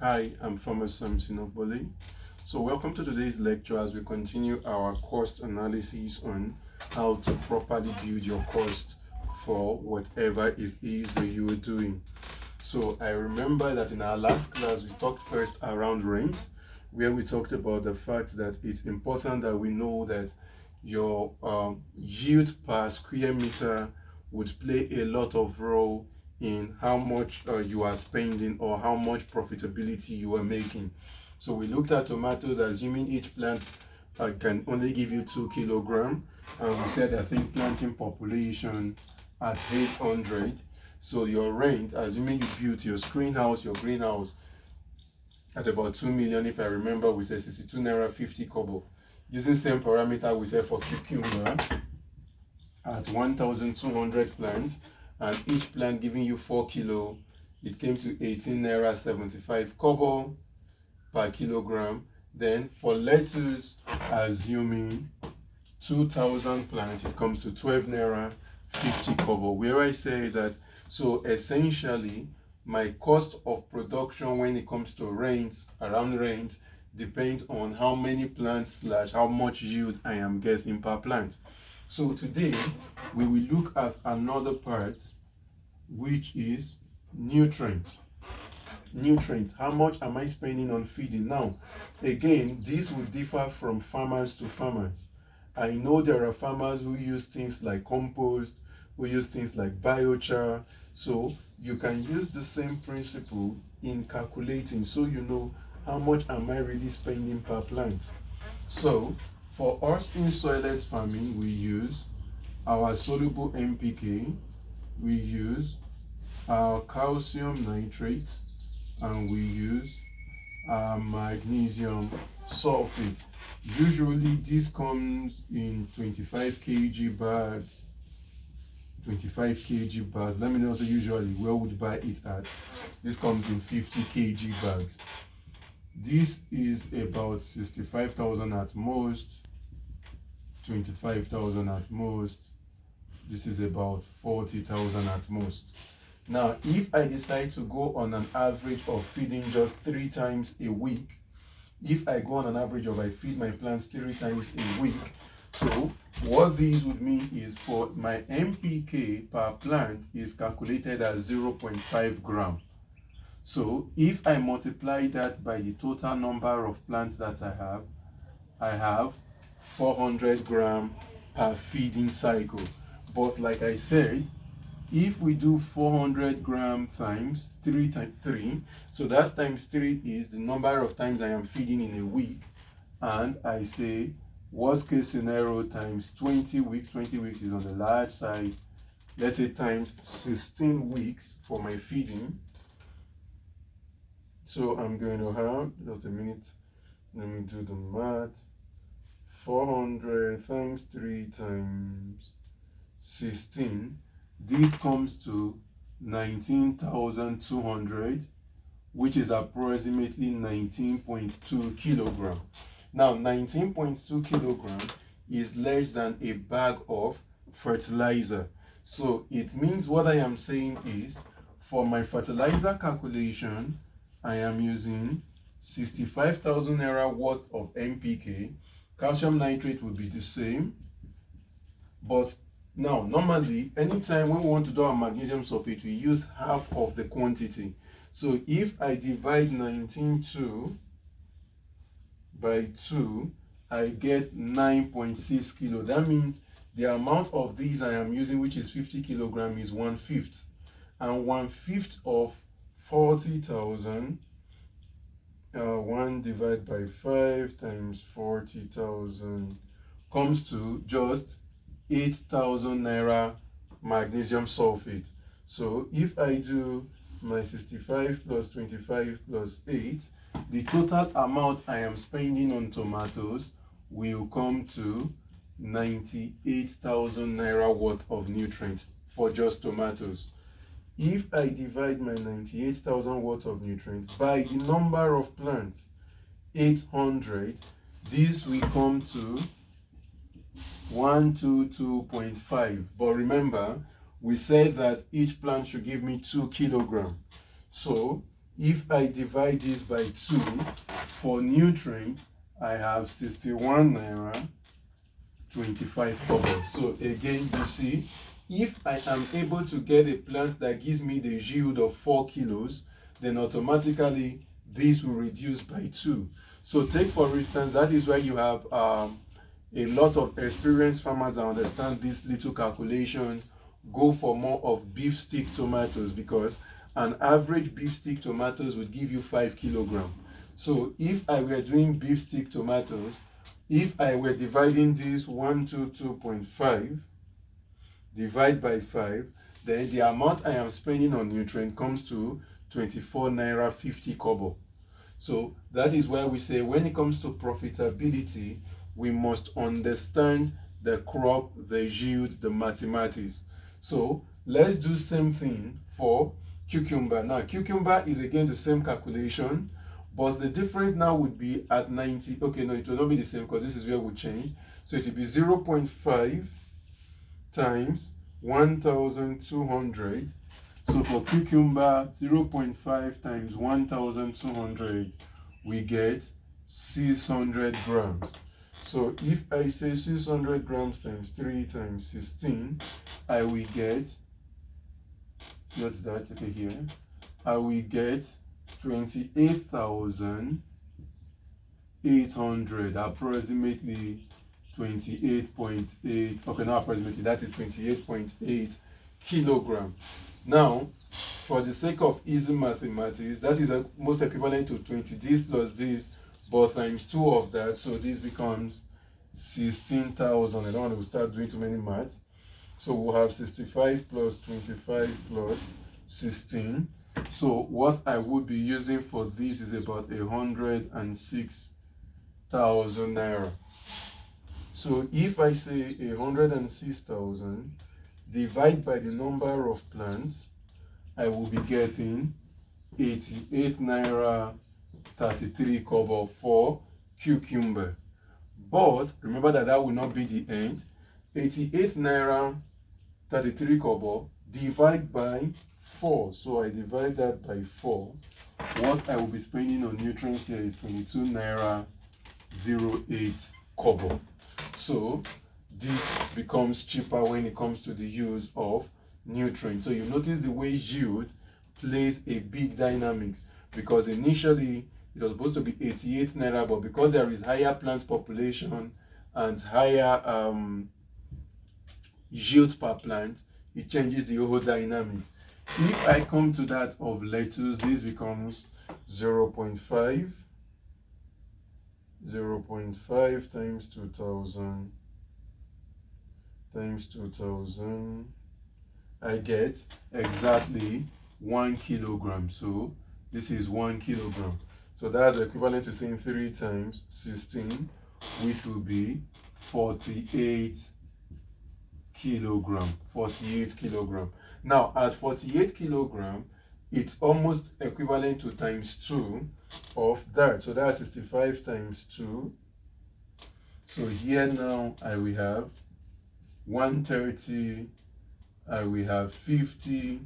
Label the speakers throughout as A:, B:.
A: Hi, I'm Farmer Samson Obole. So welcome to today's lecture as we continue our cost analysis on how to properly build your cost for whatever it is that you are doing. So I remember that in our last class we talked first around rent, where we talked about the fact that it's important that we know that your yield per square meter would play a lot of role in how much you are spending or how much profitability you are making. So we looked at tomatoes, assuming each plant can only give you 2 kilograms, and we said I think planting population at 800. So your rent, assuming you built your greenhouse at about 2 million, if I remember, we said 62 naira 50 kobo. Using same parameter, we said for cucumber at 1,200 plants, and each plant giving you 4 kilo, it came to 18 naira 75 kobo per kilogram. Then for lettuce, assuming 2,000 plants, it comes to 12 naira 50 kobo. Where I say that, so essentially, my cost of production when it comes to around rent, depends on how many plants / how much yield I am getting per plant. So today we will look at another part, which is nutrient. How much am I spending on feeding? Now, again, this will differ from farmers to farmers. I know there are farmers who use things like compost, who use things like biochar. So you can use the same principle in calculating, so you know how much am I really spending per plant. So for us in soilless farming, we use our soluble NPK, we use our calcium nitrate, and we use our magnesium sulfate. Usually this comes in 25 kg bags. 25 kg bags. Let me know, so usually where would buy it at? This comes in 50 kg bags. This is about 65,000 at most, 25,000 at most. This is about 40,000 at most. Now, if I decide to go on an average of feeding just 3 times a week, if I go on an average of I feed my plants 3 times a week, so what these would mean is for my NPK per plant is calculated as 0.5 gram. So if I multiply that by the total number of plants that I have 400 gram per feeding cycle. But like I said, if we do 400 gram times 3 times 3, so that times 3 is the number of times I am feeding in a week, and I say worst case scenario times 20 weeks. 20 weeks is on the large side. Let's say times 16 weeks for my feeding. So I'm going to have, just a minute, let me do the math. 400 times 3 times 16, this comes to 19,200, which is approximately 19.2 kilogram. Now 19.2 kilogram is less than a bag of fertilizer. So it means what I am saying is, for my fertilizer calculation, I am using 65,000 naira worth of NPK. Calcium nitrate will be the same, but now normally anytime when we want to do our magnesium sulfate, we use half of the quantity. So if I divide 19.2 by 2, I get 9.6 kilo. That means the amount of these I am using, which is 50 kilogram, is 1/5, and 1/5 of 40,000, 1 divided by 5 times 40,000 comes to just 8,000 naira magnesium sulfate. So if I do my 65 plus 25 plus 8, the total amount I am spending on tomatoes will come to 98,000 naira worth of nutrients for just tomatoes. If I divide my 98,000 worth of nutrients by the number of plants, 800, this will come to 122.5. But remember, we said that each plant should give me 2 kilograms. So If I divide this by 2, for nutrient, I have 61 naira 25 kobo. So again, you see, if I am able to get a plant that gives me the yield of 4 kilos, then automatically this will reduce by 2. So take for instance, that is where you have a lot of experienced farmers that understand these little calculations go for more of beef stick tomatoes, because an average beef stick tomatoes would give you 5 kilograms. So if I were doing beef stick tomatoes, if I were dividing this 122.5 divide by 5, then the amount I am spending on nutrient comes to 24 naira 50 kobo. So that is why we say when it comes to profitability, we must understand the crop, the yield, the mathematics. So let's do same thing for cucumber. Now cucumber is again the same calculation, but the difference now would be at 90. Okay, no, it will not be the same because this is where we change. So it will be 0.5 times 1200. So for cucumber, 0.5 times 1200, we get 600 grams. So if I say 600 grams times 3 times 16, I will get, what's that? Okay, here. I will get 28,800, approximately 28.8. Okay, not approximately, that is 28.8 kilogram. Now, for the sake of easy mathematics, that is most equivalent to 20 this plus this, but times 2 of that, so this becomes 16,000. I don't want to start doing too many maths. So we'll have 65 plus 25 plus 16. So what I would be using for this is about 106,000 naira. So if I say 106,000 divide by the number of plants, I will be getting 88 naira 33 kobo for cucumber. But remember that that will not be the end. 88 naira 33 kobo divide by 4. So I divide that by 4. What I will be spending on nutrients here is 22 naira 08 kobo. So this becomes cheaper when it comes to the use of nutrients. So you notice the way yield plays a big dynamics, because initially it was supposed to be 88 naira, but because there is higher plant population and higher yield per plant, it changes the whole dynamics. If I come to that of lettuce, this becomes 0.5 times 2000 times 2000, I get exactly 1 kilogram. So this is 1 kilogram. So that's equivalent to saying 3 times 16, which will be 48 kilogram. 48 kilogram. Now at 48 kilogram, it's almost equivalent to times 2 of that. So that's 65 times 2. So here now I will have 130, I will have 50.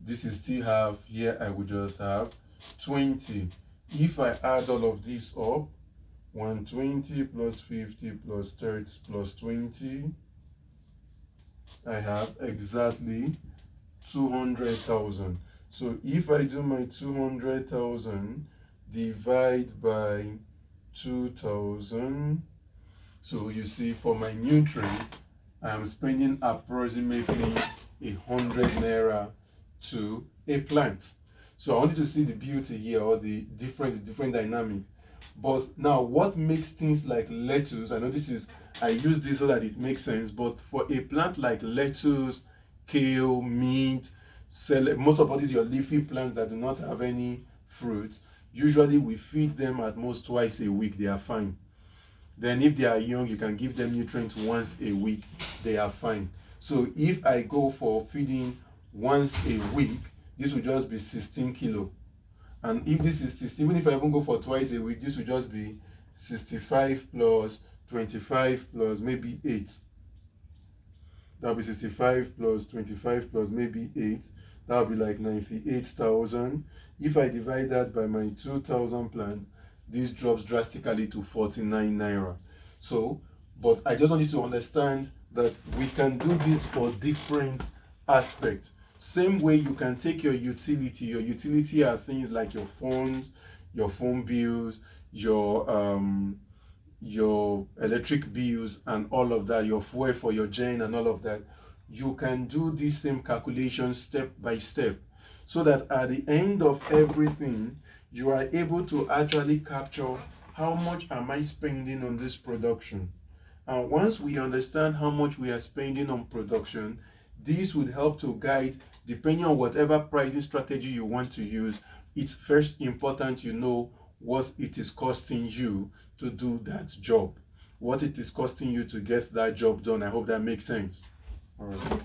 A: This is still half. Here I will just have 20. If I add all of this up, 120 plus 50 plus 30 plus 20, I have exactly 200,000. So if I do my 200,000 divide by 2,000, so you see for my nutrient, I am spending approximately 100 naira to a plant. So I want you to see the beauty here, or the different dynamics. But now what makes things like lettuce, I know this is, I use this so that it makes sense, but for a plant like lettuce, kale, mint, most of all these your leafy plants that do not have any fruit, usually we feed them at most twice a week, they are fine. Then if they are young, you can give them nutrients once a week, they are fine. So if I go for feeding once a week, this will just be 16 kilo. And if this is 16, even if I even go for twice a week, this will just be 65 plus 25 plus maybe 8. That'll be 65 plus 25 plus maybe 8. that would be like 98,000. If I divide that by my 2,000 plant, this drops drastically to 49 naira. So, but I just want you to understand that we can do this for different aspects. Same way you can take your utility. Your utility are things like your phones, your phone bills, your electric bills and all of that, your fuel for your gen and all of that. You can do this same calculation step by step, so that at the end of everything you are able to actually capture how much am I spending on this production. And once we understand how much we are spending on production, this would help to guide, depending on whatever pricing strategy you want to use. It's first important you know what it is costing you to do that job, what it is costing you to get that job done. I hope that makes sense. All right.